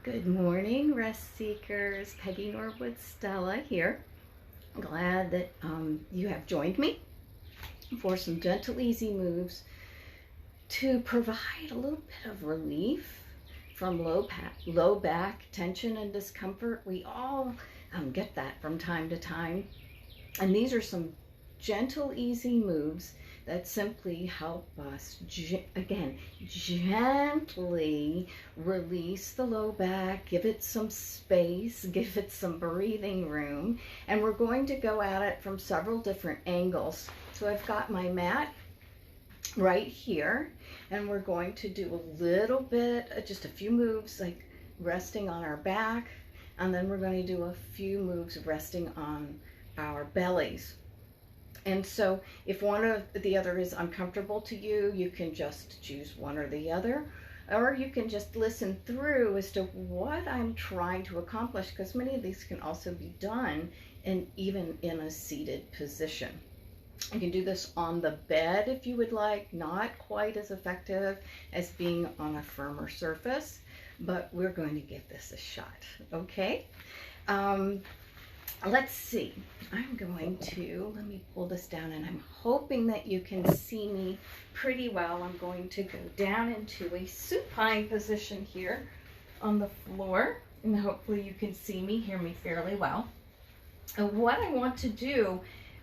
Good morning, rest seekers. Peggy Norwood Stella here. Glad that you have joined me for some gentle, easy moves to provide a little bit of relief from low back tension and discomfort. We all get that from time to time. And these are some gentle, easy moves that simply help us, again, gently release the low back, give it some space, give it some breathing room. And we're going to go at it from several different angles. So I've got my mat right here, and we're going to do a little bit, just a few moves, like resting on our back, and then we're going to do a few moves resting on our bellies. And so if one of the other is uncomfortable to you, you can just choose one or the other, or you can just listen through as to what I'm trying to accomplish, because many of these can also be done even in a seated position. You can do this on the bed if you would like, not quite as effective as being on a firmer surface, but we're going to give this a shot, okay? Let's see, I'm going to, let me pull this down, and I'm hoping that you can see me pretty well. I'm going to go down into a supine position here on the floor, and hopefully you can see me, hear me fairly well. And what I want to do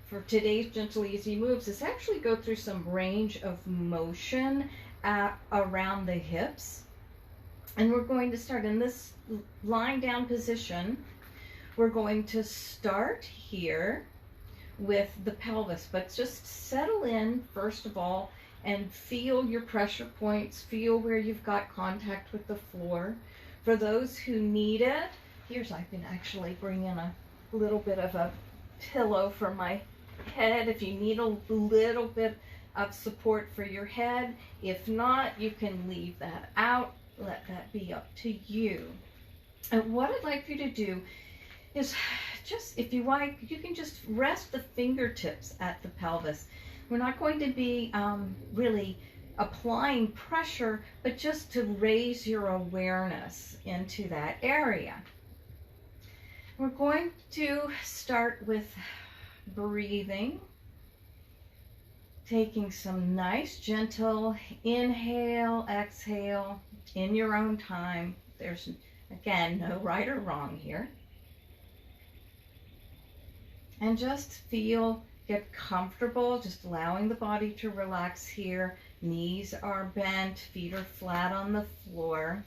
for today's gentle easy moves is actually go through some range of motion around the hips. And we're going to start in this lying down position. We're going to start here with the pelvis, but just settle in first of all and feel your pressure points, feel where you've got contact with the floor. For those who need it, I can actually bring in a little bit of a pillow for my head if you need a little bit of support for your head. If not, you can leave that out. Let that be up to you. And what I'd like for you to do is just, if you like, you can just rest the fingertips at the pelvis. We're not going to be really applying pressure, but just to raise your awareness into that area. We're going to start with breathing, taking some nice gentle inhale, exhale in your own time. There's, again, no right or wrong here. And just get comfortable, just allowing the body to relax here. Knees are bent, feet are flat on the floor.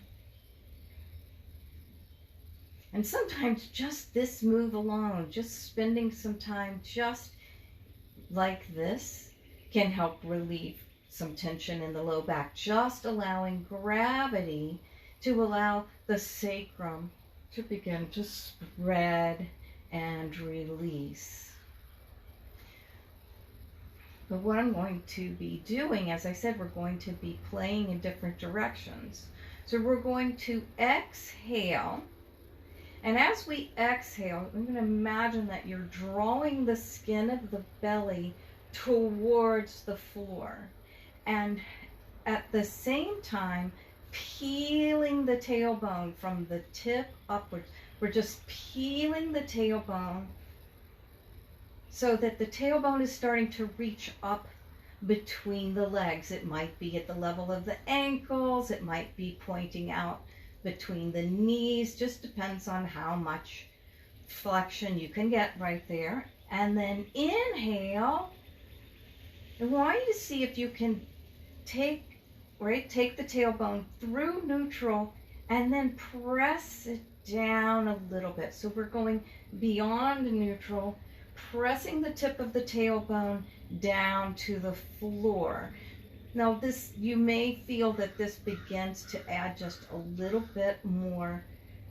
And sometimes just this move alone, just spending some time just like this, can help relieve some tension in the low back. Just allowing gravity to allow the sacrum to begin to spread and release. But what I'm going to be doing, as I said, we're going to be playing in different directions. So we're going to exhale, and as we exhale, I'm going to imagine that you're drawing the skin of the belly towards the floor, and at the same time peeling the tailbone from the tip upwards. We're just peeling the tailbone so that the tailbone is starting to reach up between the legs. It might be at the level of the ankles, it might be pointing out between the knees, just depends on how much flexion you can get right there. And then inhale. I want you to see if you can take the tailbone through neutral and then press it down a little bit. So we're going beyond neutral, pressing the tip of the tailbone down to the floor. Now this, you may feel that this begins to add just a little bit more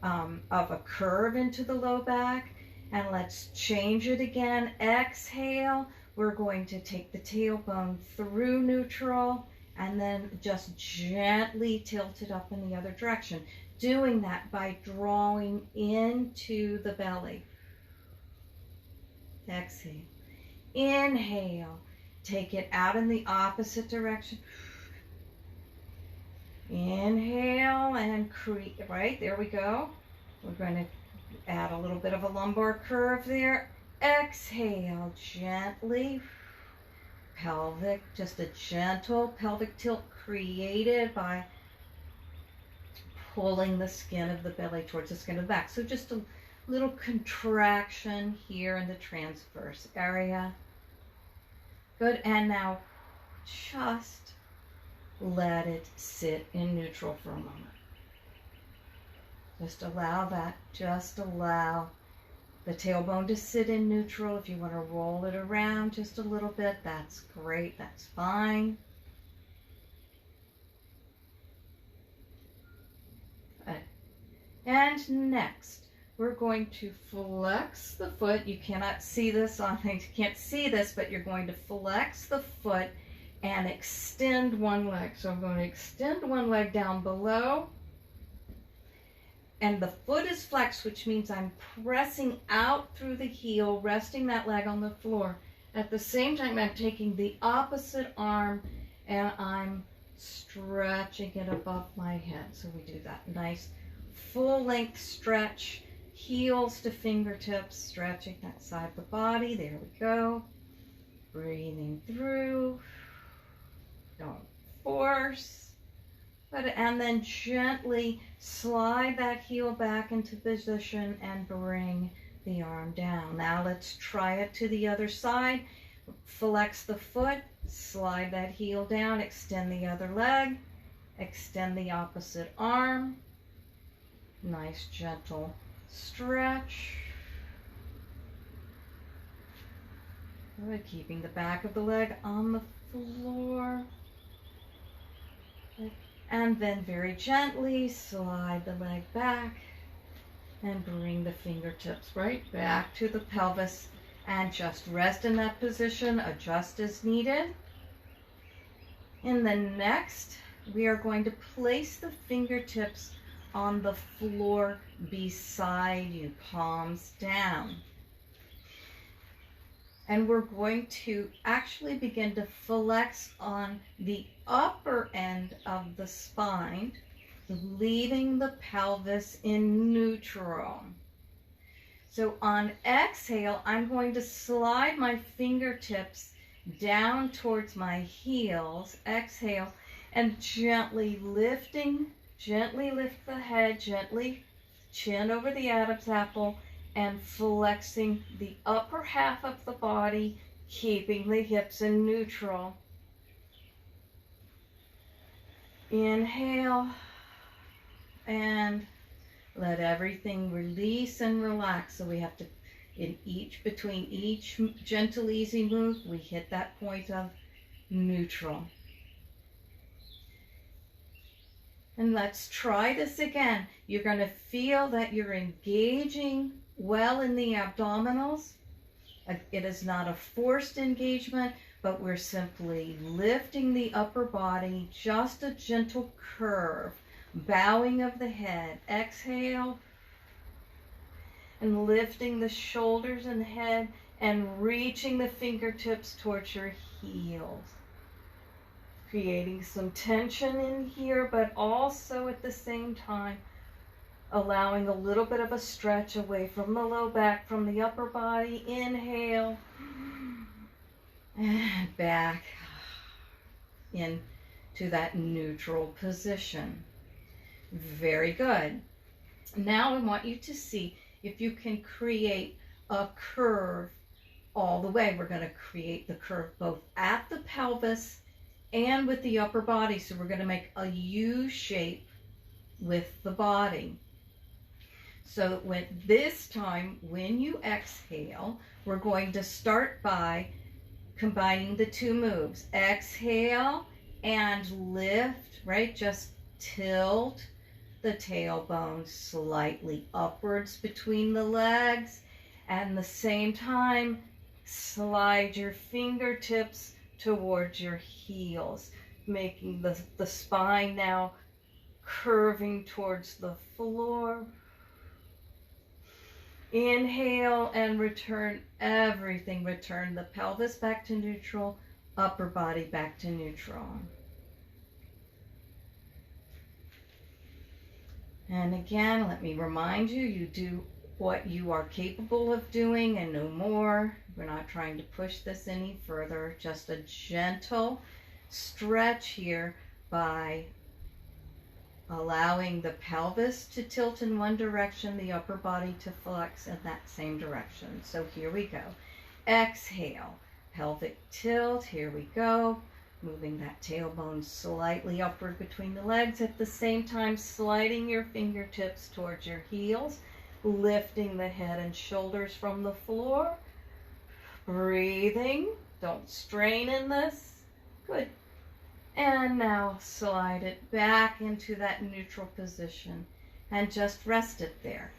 of a curve into the low back. And let's change it again. Exhale. We're going to take the tailbone through neutral and then just gently tilt it up in the other direction. Doing that by drawing into the belly. Exhale. Inhale. Take it out in the opposite direction. Inhale and and create, right, there we go. We're going to add a little bit of a lumbar curve there. Exhale, gently. Pelvic, just a gentle pelvic tilt created by pulling the skin of the belly towards the skin of the back. So just a little contraction here in the transverse area. Good, and now just let it sit in neutral for a moment. Just allow that, just allow the tailbone to sit in neutral. If you want to roll it around just a little bit, that's great, that's fine. Good. And next, we're going to flex the foot. You cannot see this on, you can't see this, but you're going to flex the foot and extend one leg. So I'm going to extend one leg down below, and the foot is flexed, which means I'm pressing out through the heel, resting that leg on the floor. At the same time, I'm taking the opposite arm and I'm stretching it above my head. So we do that nice full length stretch, heels to fingertips, stretching that side of the body. There we go. Breathing through. Don't force. And then gently slide that heel back into position and bring the arm down. Now let's try it to the other side. Flex the foot, slide that heel down, extend the other leg, extend the opposite arm. Nice gentle stretch. Good, keeping the back of the leg on the floor. Good. And then very gently slide the leg back and bring the fingertips right back to the pelvis and just rest in that position, adjust as needed. In the next, we are going to place the fingertips on the floor beside you, palms down. And we're going to actually begin to flex on the upper end of the spine, leaving the pelvis in neutral. So on exhale, I'm going to slide my fingertips down towards my heels. Exhale, and gently lift the head, gently chin over the Adam's apple, and flexing the upper half of the body, keeping the hips in neutral. Inhale, and let everything release and relax. So we have to, between each gentle, easy move, we hit that point of neutral. And let's try this again. You're going to feel that you're engaging well in the abdominals. It is not a forced engagement, but we're simply lifting the upper body, just a gentle curve, bowing of the head. Exhale, and lifting the shoulders and head and reaching the fingertips towards your heels. Creating some tension in here, but also at the same time allowing a little bit of a stretch away from the low back, from the upper body. Inhale, and back into that neutral position. Very good. Now I want you to see if you can create a curve all the way. We're going to create the curve both at the pelvis and with the upper body. So we're going to make a U shape with the body. So this time, when you exhale, we're going to start by combining the two moves. Exhale and lift, right? Just tilt the tailbone slightly upwards between the legs. And at the same time, slide your fingertips towards your heels, making the spine now curving towards the floor. Inhale and return everything. Return the pelvis back to neutral, upper body back to neutral. And again, let me remind you, you do what you are capable of doing and no more. We're not trying to push this any further, just a gentle stretch here by allowing the pelvis to tilt in one direction, the upper body to flex in that same direction. So here we go. Exhale, pelvic tilt, here we go. Moving that tailbone slightly upward between the legs, at the same time sliding your fingertips towards your heels, lifting the head and shoulders from the floor. Breathing, don't strain in this. Good. And now slide it back into that neutral position and just rest it there.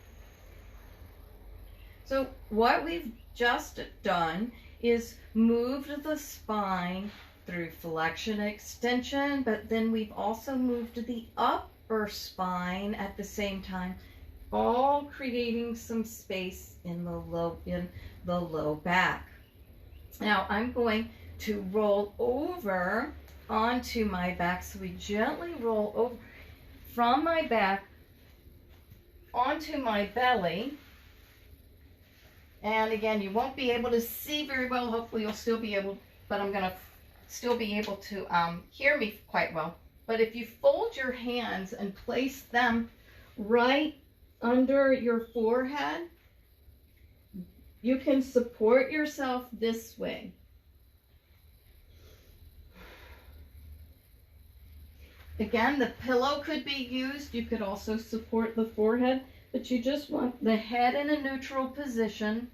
So what we've just done is moved the spine through flexion extension, but then we've also moved the upper spine at the same time, all creating some space in the low back. Now I'm going to roll over onto my back, so we gently roll over from my back onto my belly. And again, you won't be able to see very well. Hopefully you'll still be able, but I'm going to still be able to hear me quite well. But if you fold your hands and place them right under your forehead, you can support yourself this way. Again, the pillow could be used. You could also support the forehead, but you just want the head in a neutral position.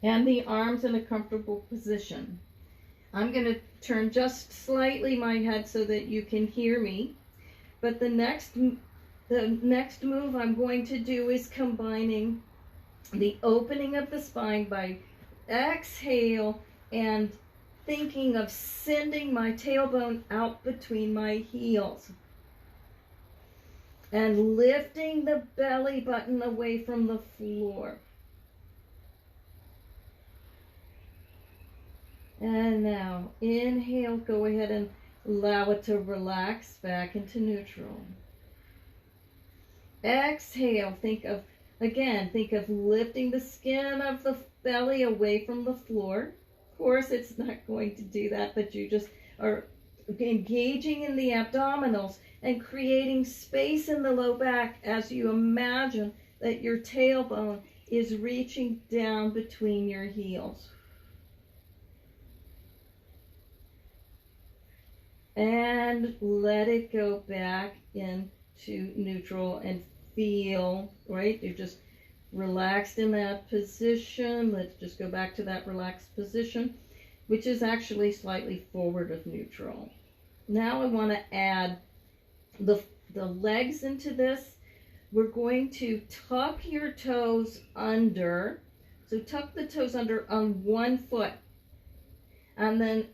And the arms in a comfortable position. I'm going to turn just slightly my head so that you can hear me. But the next move I'm going to do is combining the opening of the spine by exhale and thinking of sending my tailbone out between my heels and lifting the belly button away from the floor. And now inhale, go ahead and allow it to relax back into neutral. Exhale, think of lifting the skin of the belly away from the floor. Of course, it's not going to do that, but you just are engaging in the abdominals and creating space in the low back as you imagine that your tailbone is reaching down between your heels. And let it go back into neutral and feel, right? You're just relaxed in that position. Let's just go back to that relaxed position, which is actually slightly forward of neutral. Now I want to add the legs into this. We're going to tuck your toes under. So tuck the toes under on one foot. And then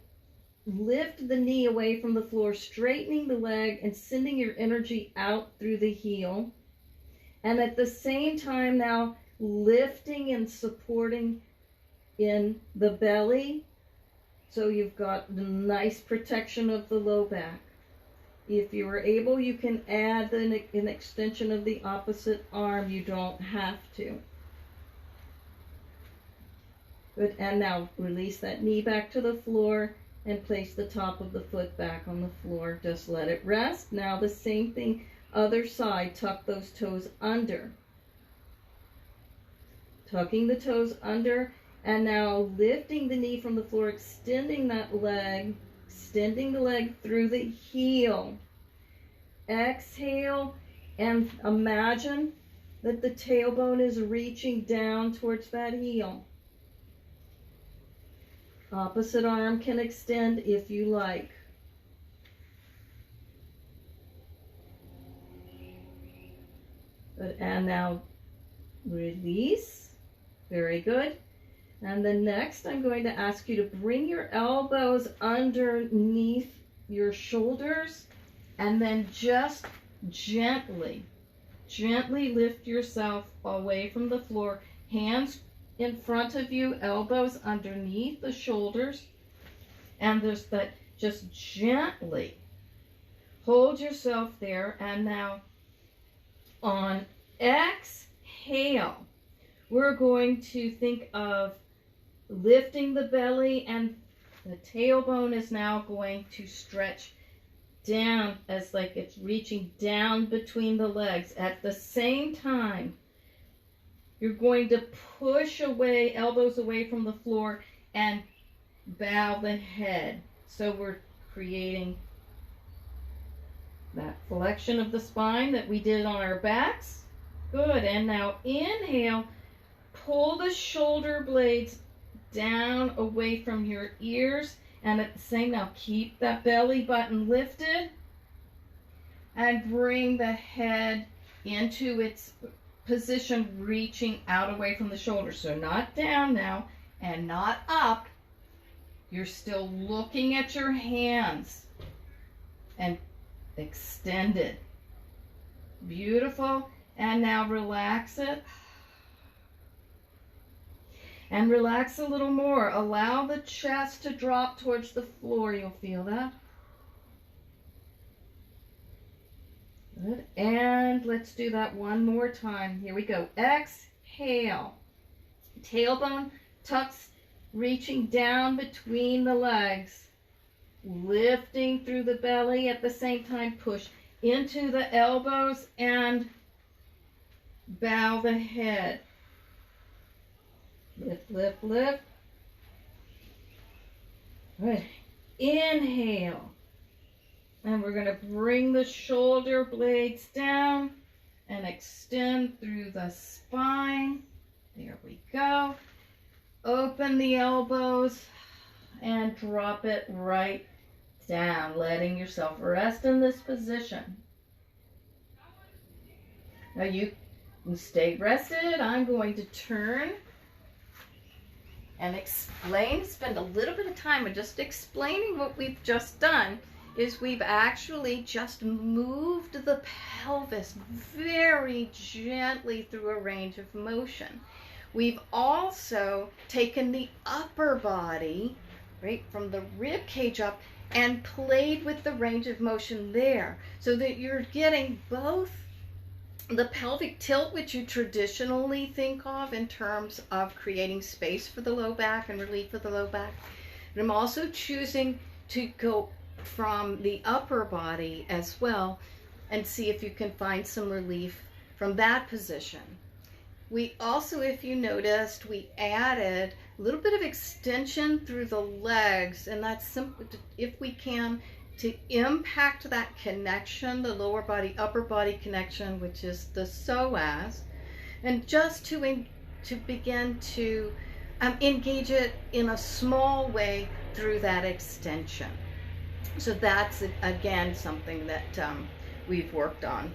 lift the knee away from the floor, straightening the leg and sending your energy out through the heel. And at the same time now lifting and supporting in the belly. So you've got the nice protection of the low back. If you are able, you can add an extension of the opposite arm. You don't have to. Good. And now release that knee back to the floor and place the top of the foot back on the floor. Just let it rest. Now the same thing, other side, tuck those toes under. Tucking the toes under, and now lifting the knee from the floor, extending that leg, extending the leg through the heel. Exhale, and imagine that the tailbone is reaching down towards that heel. Opposite arm can extend if you like. Good. And now release. Very good. And then next I'm going to ask you to bring your elbows underneath your shoulders and then just gently lift yourself away from the floor. Hands in front of you, elbows underneath the shoulders, and just gently Hold yourself there. And now on exhale, we're going to think of lifting the belly, and the tailbone is now going to stretch down as like it's reaching down between the legs. At the same time, you're going to push away, elbows away from the floor, and bow the head. So we're creating that flexion of the spine that we did on our backs. Good. And now inhale, pull the shoulder blades down away from your ears, and at the same, now keep that belly button lifted and bring the head into its position, reaching out away from the shoulders. So not down now and not up. You're still looking at your hands and extended. Beautiful. And now relax it. And relax a little more. Allow the chest to drop towards the floor. You'll feel that. Good. And let's do that one more time. Here we go. Exhale. Tailbone tucks, reaching down between the legs. Lifting through the belly. At the same time, push into the elbows and bow the head. Lift, lift, lift. Good. Inhale. And we're going to bring the shoulder blades down and extend through the spine. There we go. Open the elbows and drop it right down, letting yourself rest in this position. Now you can stay rested. I'm going to turn and explain, spend a little bit of time on just explaining what we've just done. Is we've actually just moved the pelvis very gently through a range of motion. We've also taken the upper body, right, from the rib cage up and played with the range of motion there, so that you're getting both the pelvic tilt, which you traditionally think of in terms of creating space for the low back and relief of the low back. And I'm also choosing to go from the upper body as well and see if you can find some relief from that position. We also, if you noticed, we added a little bit of extension through the legs, and that's simple, if we can, to impact that connection, the lower body, upper body connection, which is the psoas, and just to begin to engage it in a small way through that extension. So that's, again, something that we've worked on.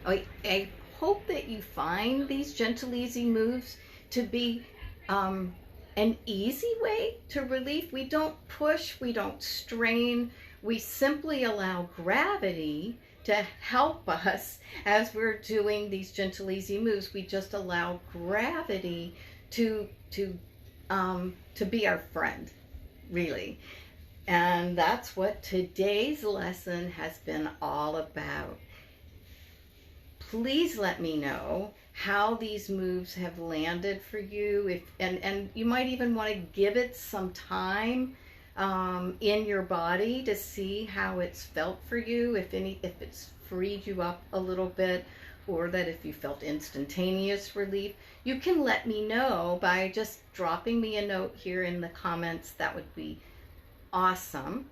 I hope that you find these gentle, easy moves to be an easy way to relief. We don't push, we don't strain. We simply allow gravity to help us as we're doing these gentle, easy moves. We just allow gravity to be our friend, really. And that's what today's lesson has been all about. Please let me know how these moves have landed for you, and you might even want to give it some time in your body to see how it's felt for you, if it's freed you up a little bit, or that if you felt instantaneous relief. You can let me know by just dropping me a note here in the comments. That would be awesome.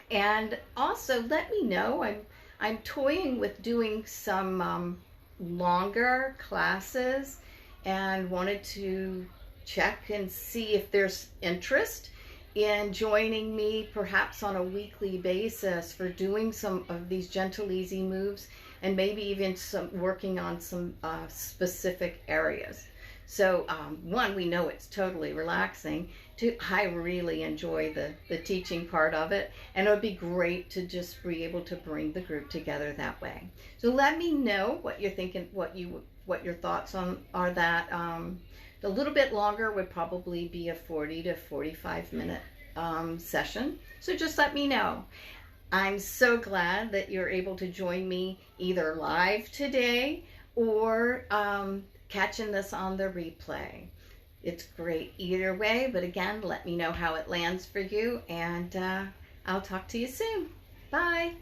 And also let me know, I'm toying with doing some longer classes, and wanted to check and see if there's interest in joining me perhaps on a weekly basis for doing some of these gentle, easy moves, and maybe even some working on some specific areas. So one, we know it's totally relaxing. Two, I really enjoy the teaching part of it, and it would be great to just be able to bring the group together that way. So let me know what you're thinking, what your thoughts are that. A little bit longer would probably be a 40 to 45 minute session. So just let me know. I'm so glad that you're able to join me either live today or catching this on the replay. It's great either way, but again, let me know how it lands for you, and I'll talk to you soon. Bye.